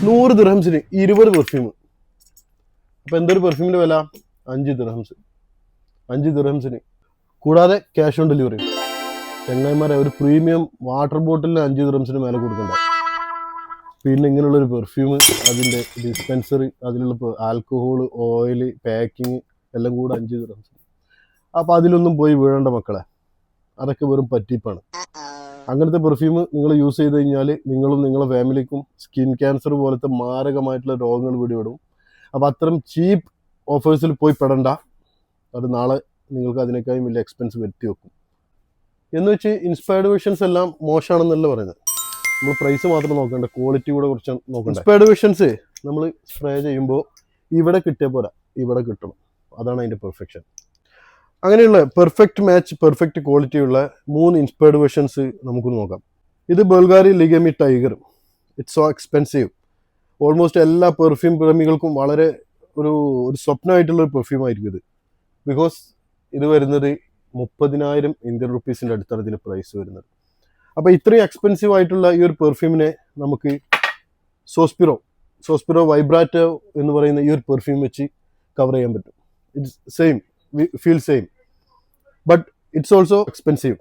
100 ദിർഹംസിന് 20 perfume. അപ്പോൾ എന്തൊരു പെർഫ്യൂമിൻ്റെ വില? 5 ദിർഹംസ്. 5 ദിർഹംസിന്, കൂടാതെ ക്യാഷ് ഓൺ ഡെലിവറി. ചങ്ങായിമാരെ, ഒരു പ്രീമിയം വാട്ടർ ബോട്ടിലിന് 5 ദിർഹംസിന് മേലെ കൊടുക്കണ്ട. പിന്നെ ഇങ്ങനെയുള്ളൊരു പെർഫ്യൂം, അതിൻ്റെ ഡിസ്പെൻസറി, അതിലുള്ള ആൽക്കഹോൾ, ഓയിൽ, പാക്കിങ് എല്ലാം കൂടെ 5 ദിർഹംസ്. അപ്പോൾ അതിലൊന്നും പോയി വീഴേണ്ട മക്കളെ, അതൊക്കെ വെറും പറ്റിപ്പാണ്. അങ്ങനത്തെ പെർഫ്യൂം നിങ്ങൾ യൂസ് ചെയ്ത് കഴിഞ്ഞാൽ നിങ്ങളും നിങ്ങളുടെ ഫാമിലിക്കും സ്കിൻ ക്യാൻസർ പോലത്തെ മാരകമായിട്ടുള്ള രോഗങ്ങൾ പിടിപെടും. അപ്പോൾ അത്തരം ചീപ്പ് ഓഫേഴ്സിൽ പോയി പെടണ്ട. അത് നാളെ നിങ്ങൾക്ക് അതിനേക്കാളും വലിയ എക്സ്പെൻസ് വരുത്തി വെക്കും. എന്ന് വെച്ച് ഇൻസ്പയർഡ് വേർഷൻസ് എല്ലാം മോശമാണെന്നല്ല പറയുന്നത്. നമ്മൾ പ്രൈസ് മാത്രം നോക്കണ്ട, ക്വാളിറ്റി കൂടെ കുറച്ച് നോക്കണ്ട. ഇൻസ്പയർഡ് വേർഷൻസ് നമ്മൾ സ്പ്രേ ചെയ്യുമ്പോൾ ഇവിടെ കിട്ടിയ പോരാ, ഇവിടെ കിട്ടണം. അതാണ് അതിൻ്റെ പെർഫെക്ഷൻ. അങ്ങനെയുള്ള പെർഫെക്റ്റ് മാച്ച്, പെർഫെക്റ്റ് ക്വാളിറ്റിയുള്ള 3 ഇൻസ്പയർഡ് വേർഷൻസ് നമുക്ക് നോക്കാം. ഇത് Bvlgari Le Gemme Tygar. It's so expensive. Almost എല്ലാ പെർഫ്യൂം പ്രേമികൾക്കും വളരെ ഒരു സ്വപ്നമായിട്ടുള്ളൊരു പെർഫ്യൂം ആയിരിക്കും ഇത്. ബിക്കോസ് ഇത് വരുന്നത് 30,000 ഇന്ത്യൻ റുപ്പീസിൻ്റെ അടുത്താണ് ഇതിന് പ്രൈസ് വരുന്നത്. അപ്പോൾ ഇത്രയും എക്സ്പെൻസീവ് ആയിട്ടുള്ള ഈ ഒരു പെർഫ്യൂമിനെ നമുക്ക് സോസ്പിറോ വൈബ്രാറ്റോ എന്ന് പറയുന്ന ഈ ഒരു പെർഫ്യൂം വെച്ച് കവർ ചെയ്യാൻ പറ്റും. It's same, feel same, but it's also expensive.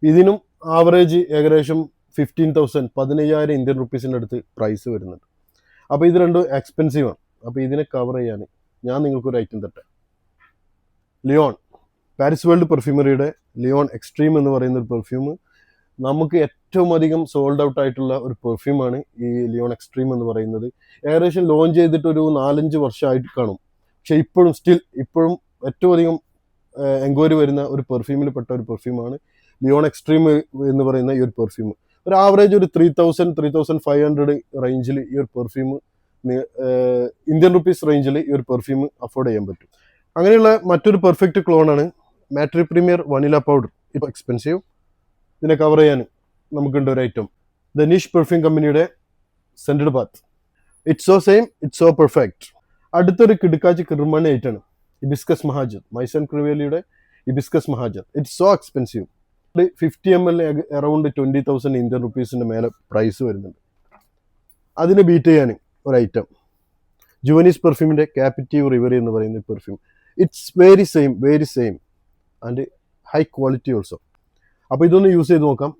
ഇതിനും ആവറേജ് ഏകദേശം 15,000 ഇന്ത്യൻ റുപ്പീസിൻ്റെ അടുത്ത് പ്രൈസ് വരുന്നുണ്ട്. അപ്പോൾ ഇത് രണ്ടും എക്സ്പെൻസീവാണ്. അപ്പോൾ ഇതിനെ കവർ ചെയ്യാൻ ഞാൻ നിങ്ങൾക്കൊരു ഐറ്റം തട്ടെ. ലിയോൺ, പാരിസ് വേൾഡ് പെർഫ്യൂമറിയുടെ ലിയോൺ എക്സ്ട്രീം എന്ന് പറയുന്ന ഒരു പെർഫ്യൂം നമുക്ക് ഏറ്റവും അധികം സോൾഡ് ഔട്ട് ആയിട്ടുള്ള ഒരു പെർഫ്യൂമാണ് ഈ ലിയോൺ എക്സ്ട്രീം എന്ന് പറയുന്നത്. ഏകദേശം ലോഞ്ച് ചെയ്തിട്ട് ഒരു 4-5 വർഷമായിട്ട് കാണും. പക്ഷേ ഇപ്പോഴും ഏറ്റവും അധികം എൻക്വയറി വരുന്ന ഒരു പെർഫ്യൂമിൽ പെട്ട ഒരു പെർഫ്യൂമാണ് ലിയോൺ എക്സ്ട്രീം എന്ന് പറയുന്ന ഈ ഒരു പെർഫ്യൂം. ഒരു ആവറേജ് ഒരു 3,000-3,500 റേഞ്ചിൽ ഈ ഒരു പെർഫ്യൂം, ഇന്ത്യൻ റുപ്പീസ് റേഞ്ചിൽ ഈ ഒരു പെർഫ്യൂം അഫോർഡ് ചെയ്യാൻ പറ്റും. അങ്ങനെയുള്ള മറ്റൊരു പെർഫെക്റ്റ് ക്ലോണാണ് മാട്രി പ്രീമിയർ വനില പൗഡർ. ഇപ്പോൾ എക്സ്പെൻസീവ്, ഇതിനെ കവർ ചെയ്യാൻ നമുക്കുണ്ട് ഒരു ഐറ്റം, ദ നിഷ് പെർഫ്യൂം കമ്പനിയുടെ scented bath. It's so same, it's so perfect. അടുത്തൊരു കിടുക്കാച്ചി കിർമണി ഐറ്റാണ് ഇബിസ്കസ് മഹാജർ, മൈസൺ ക്രിവേലിയുടെ Hibiscus Mahajad. It's so expensive. 50 ml around 20,000 Indian റുപ്പീസിൻ്റെ മേലെ പ്രൈസ് വരുന്നുണ്ട്. അതിനെ ബീറ്റ് ചെയ്യാൻ ഒരു ഐറ്റം ജുവനീസ് പെർഫ്യൂമിൻ്റെ ക്യാപിറ്റീവ് റിവറി എന്ന് പറയുന്ന perfume. It's very same and high quality also. അപ്പോൾ ഇതൊന്ന് യൂസ് ചെയ്ത് നോക്കാം.